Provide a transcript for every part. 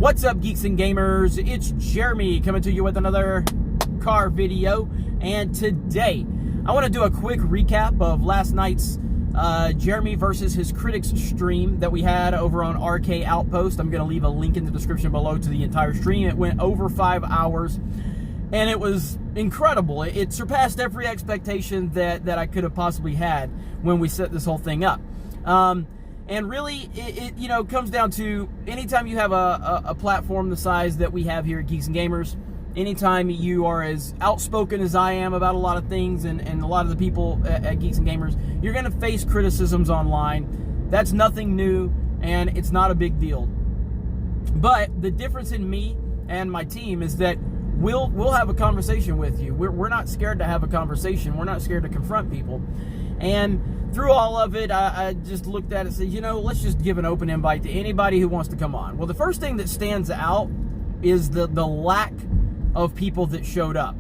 What's up, geeks and gamers? It's Jeremy coming to you with another car video, and today I want to do a quick recap of last night's Jeremy versus his critics stream that we had over on RK Outpost. I'm going to leave a link in the description below to the entire stream. It went over 5 hours, and it was incredible. It surpassed every expectation that I could have possibly had when we set this whole thing up. And really, it comes down to anytime you have a platform the size that we have here at Geeks and Gamers, anytime you are as outspoken as I am about a lot of things and a lot of the people at Geeks and Gamers, you're going to face criticisms online. That's nothing new, and it's not a big deal. But the difference in me and my team is that we'll have a conversation with you. We're not scared to have a conversation. We're not scared to confront people. And through all of it, I just looked at it and said, let's just give an open invite to anybody who wants to come on. Well, the first thing that stands out is the lack of people that showed up.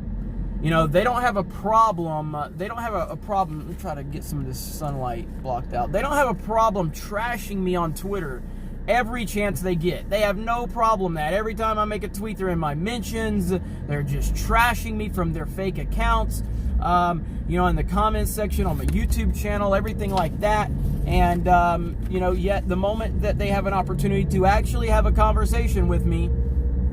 They don't have a problem. They don't have a problem. Let me try to get some of this sunlight blocked out. They don't have a problem trashing me on Twitter every chance they get. They have no problem that every time I make a tweet, they're in my mentions. They're just trashing me from their fake accounts. In the comments section on my YouTube channel, everything like that. And, yet the moment that they have an opportunity to actually have a conversation with me,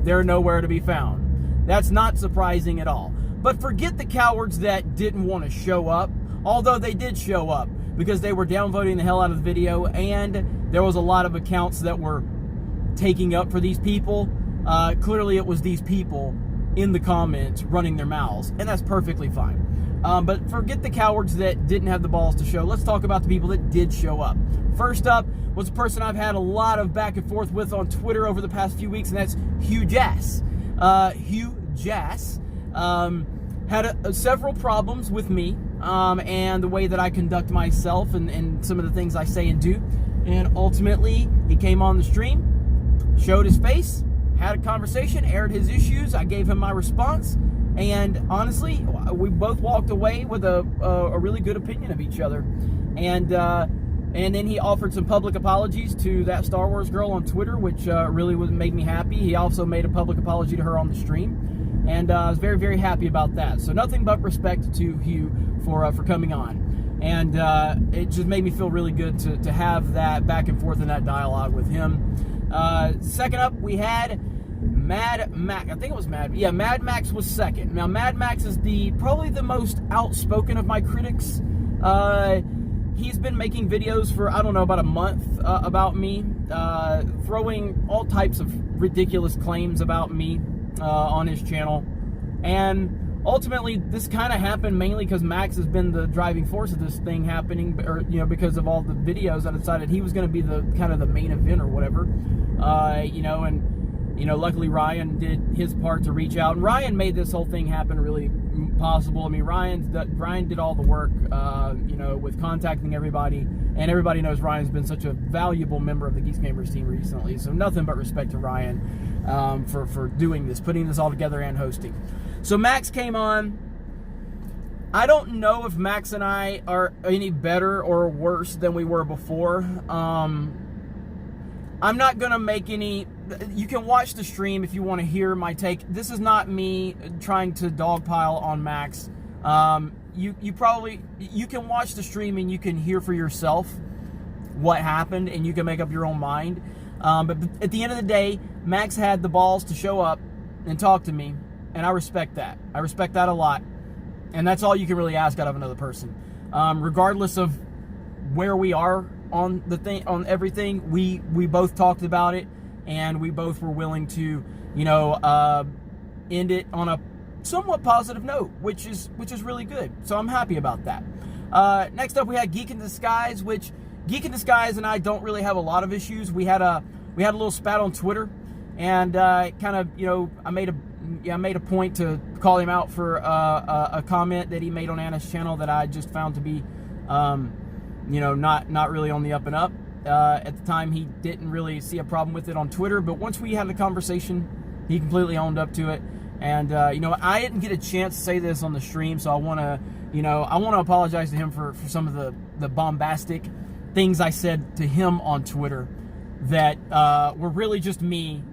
they're nowhere to be found. That's not surprising at all. But forget the cowards that didn't want to show up, although they did show up because they were downvoting the hell out of the video, and there was a lot of accounts that were taking up for these people. Clearly it was these people in the comments running their mouths, and that's perfectly fine. But forget the cowards that didn't have the balls to show. Let's talk about the people that did show up. First up was a person I've had a lot of back and forth with on Twitter over the past few weeks, and that's Hugh Jass. Hugh Jass had several problems with me and the way that I conduct myself and some of the things I say and do. And ultimately, he came on the stream, showed his face, had a conversation, aired his issues. I gave him my response. And honestly, we both walked away with a really good opinion of each other. And then he offered some public apologies to that Star Wars girl on Twitter, which really made me happy. He also made a public apology to her on the stream. And I was very, very happy about that. So nothing but respect to Hugh for coming on. And it just made me feel really good to have that back and forth and that dialogue with him. Second up, we had Mad Max. I think it was Mad Max was second. Now, Mad Max is probably the most outspoken of my critics. He's been making videos for, I don't know, about a month about me, throwing all types of ridiculous claims about me on his channel. And ultimately, this kind of happened mainly because Max has been the driving force of this thing happening, because of all the videos. I decided he was going to be the kind of the main event or whatever, luckily Ryan did his part to reach out, and Ryan made this whole thing happen really possible. I mean, Ryan did all the work, with contacting everybody, and everybody knows Ryan's been such a valuable member of the Geeks Gamers team recently, so nothing but respect to Ryan for doing this, putting this all together and hosting. So Max came on. I don't know if Max and I are any better or worse than we were before. I'm not going to make any... You can watch the stream if you want to hear my take. This is not me trying to dogpile on Max. You can watch the stream and you can hear for yourself what happened, and you can make up your own mind. But at the end of the day, Max had the balls to show up and talk to me, and I respect that. I respect that a lot. And that's all you can really ask out of another person. Regardless of where we are on everything, we both talked about it, and we both were willing to, end it on a somewhat positive note, which is really good. So I'm happy about that. Next up, we had Geek in Disguise, which Geek in Disguise and I don't really have a lot of issues. We had a little spat on Twitter, and I made a point to call him out for a comment that he made on Anna's channel that I just found to be, not really on the up and up. At the time, he didn't really see a problem with it on Twitter, but once we had a conversation, he completely owned up to it. And I didn't get a chance to say this on the stream, so I want to apologize to him for some of the bombastic things I said to him on Twitter that were really just me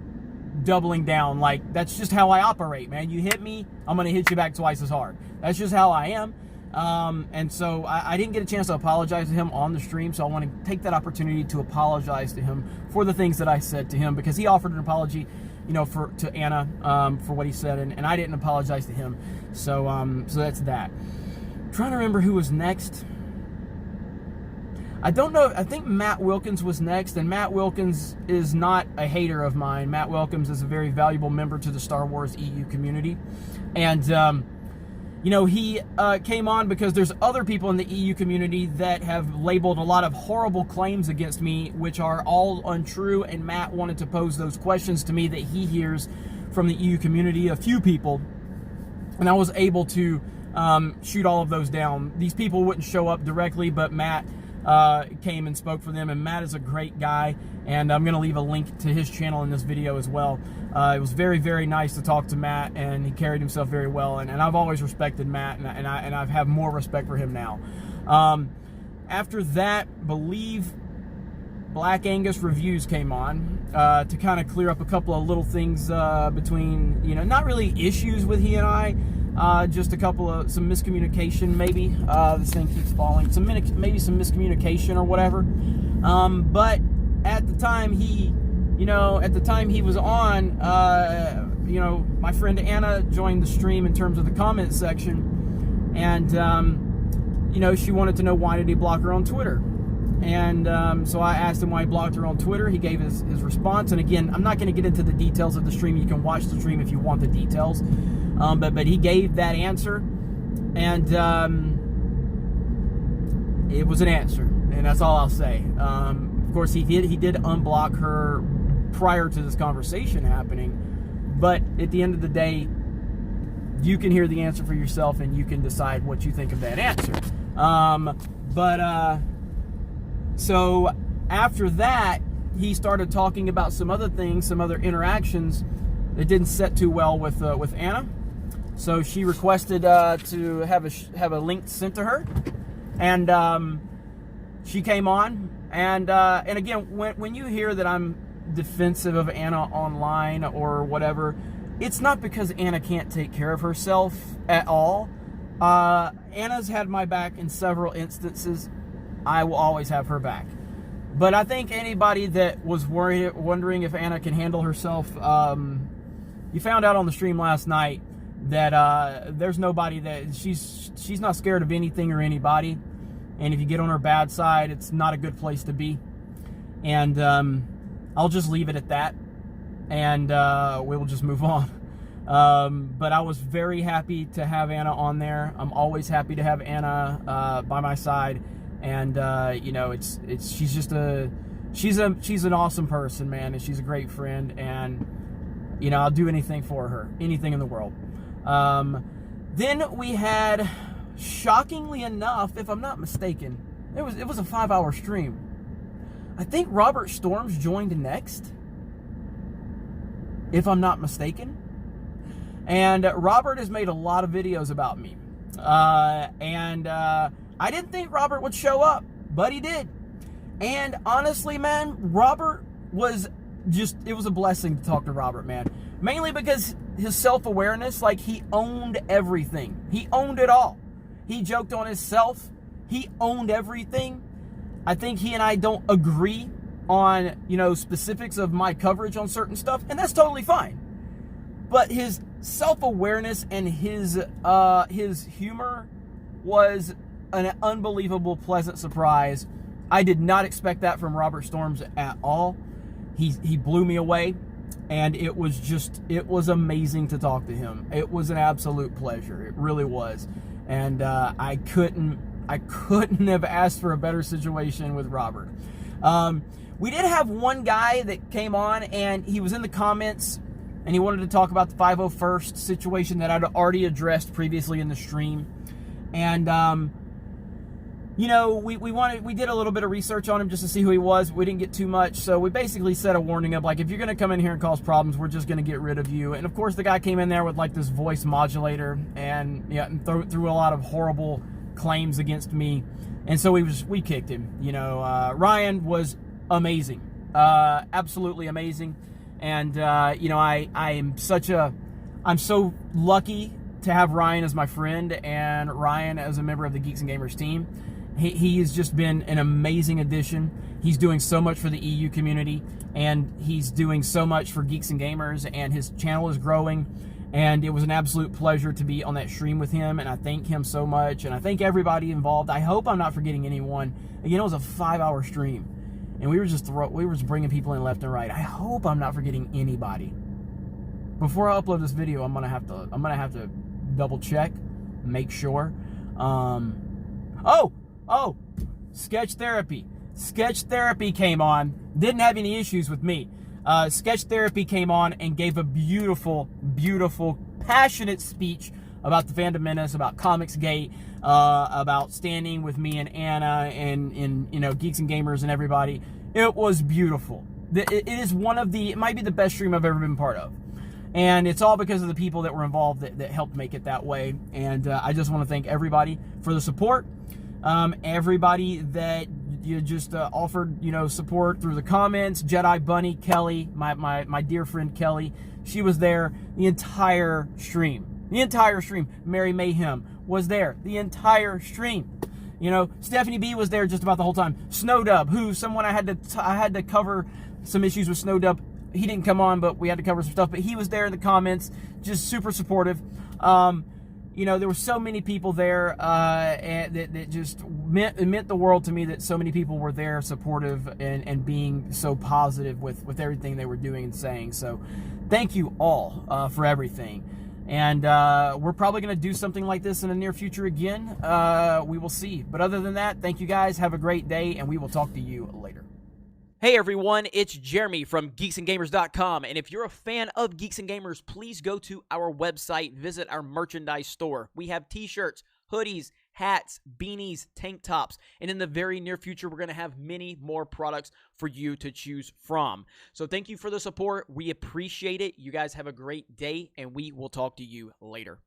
doubling down. Like, that's just how I operate, man. You hit me, I'm going to hit you back twice as hard. That's just how I am. And so I didn't get a chance to apologize to him on the stream, so I want to take that opportunity to apologize to him for the things that I said to him, because he offered an apology, you know, to Anna, for what he said, and I didn't apologize to him. So so that's that. I'm trying to remember who was next. I don't know. I think Matt Wilkins was next, and Matt Wilkins is not a hater of mine. Matt Wilkins is a very valuable member to the Star Wars EU community, and you know, he came on because there's other people in the EU community that have labeled a lot of horrible claims against me, which are all untrue, and Matt wanted to pose those questions to me that he hears from the EU community, a few people, and I was able to shoot all of those down. These people wouldn't show up directly, but Matt came and spoke for them, and Matt is a great guy, and I'm going to leave a link to his channel in this video as well. It was very, very nice to talk to Matt, and he carried himself very well, and I've always respected Matt, and I have more respect for him now. After that, believe Black Angus Reviews came on to kind of clear up a couple of little things between, you know, not really issues with he and I, just a couple of, some miscommunication maybe. This thing keeps falling. Maybe some miscommunication or whatever. But at the time he was on, you know, my friend Anna joined the stream in terms of the comment section, and you know, she wanted to know why did he block her on Twitter. And so I asked him why he blocked her on Twitter. He gave his response. And again, I'm not going to get into the details of the stream. You can watch the stream if you want the details. But he gave that answer. And it was an answer. And that's all I'll say. Of course, he did unblock her prior to this conversation happening. But at the end of the day, you can hear the answer for yourself, and you can decide what you think of that answer. So after that, he started talking about some other things, some other interactions that didn't set too well with Anna. So she requested to have a link sent to her, and she came on. And again, when you hear that I'm defensive of Anna online or whatever, it's not because Anna can't take care of herself at all. Anna's had my back in several instances. I will always have her back. But I think anybody that was wondering if Anna can handle herself, you found out on the stream last night that there's nobody that she's not scared of anything or anybody. And if you get on her bad side, it's not a good place to be. And I'll just leave it at that, and we'll just move on. But I was very happy to have Anna on there. I'm always happy to have Anna by my side. And you know, she's an awesome person, man, and she's a great friend, and you know, I'll do anything for her, anything in the world. Then we had, shockingly enough, if I'm not mistaken, it was a 5-hour stream. I think Robert Storms joined next, if I'm not mistaken. And Robert has made a lot of videos about me, and I didn't think Robert would show up, but he did. And honestly, man, Robert was just, it was a blessing to talk to Robert, man. Mainly because his self-awareness, like, he owned everything. He owned it all. He joked on himself. He owned everything. I think he and I don't agree on, you know, specifics of my coverage on certain stuff, and that's totally fine. But his self-awareness and his humor was an unbelievable, pleasant surprise. I did not expect that from Robert Storms at all. He blew me away, and it was amazing to talk to him. It was an absolute pleasure. It really was. And I couldn't have asked for a better situation with Robert. We did have one guy that came on, and he was in the comments, and he wanted to talk about the 501st situation that I'd already addressed previously in the stream. And you know, we did a little bit of research on him just to see who he was. We didn't get too much, so we basically set a warning of, like, if you're going to come in here and cause problems, we're just going to get rid of you. And of course, the guy came in there with, like, this voice modulator, and yeah, and threw a lot of horrible claims against me. And so we kicked him. You know, Ryan was amazing, absolutely amazing. And you know, I'm so lucky to have Ryan as my friend and Ryan as a member of the Geeks and Gamers team. He has just been an amazing addition. He's doing so much for the EU community, and he's doing so much for Geeks and Gamers, and his channel is growing. And it was an absolute pleasure to be on that stream with him, and I thank him so much, and I thank everybody involved. I hope I'm not forgetting anyone. Again, it was a 5-hour stream, and we were just bringing people in left and right. I hope I'm not forgetting anybody. Before I upload this video, I'm gonna have to double check, make sure. Oh, Sketch Therapy. Sketch Therapy came on. Didn't have any issues with me. Sketch Therapy came on and gave a beautiful, beautiful, passionate speech about the Fandom Menace, about Comicsgate, about standing with me and Anna and you know, Geeks and Gamers and everybody. It was beautiful. It is it might be the best stream I've ever been part of. And it's all because of the people that were involved that helped make it that way. And I just want to thank everybody for the support. Everybody that you just offered, you know, support through the comments. Jedi Bunny, Kelly, my dear friend Kelly, she was there the entire stream. The entire stream. Mary Mayhem was there the entire stream. You know, Stephanie B was there just about the whole time. Snowdub, I had to cover some issues with Snowdub. He didn't come on, but we had to cover some stuff. But he was there in the comments, just super supportive. You know, there were so many people there, and that just meant the world to me that so many people were there, supportive and being so positive with everything they were doing and saying. So, thank you all for everything. And we're probably going to do something like this in the near future again. We will see. But other than that, thank you guys. Have a great day, and we will talk to you later. Hey everyone, it's Jeremy from geeksandgamers.com, and if you're a fan of Geeks and Gamers, please go to our website, visit our merchandise store. We have t-shirts, hoodies, hats, beanies, tank tops, and in the very near future, we're going to have many more products for you to choose from. So thank you for the support. We appreciate it. You guys have a great day, and we will talk to you later.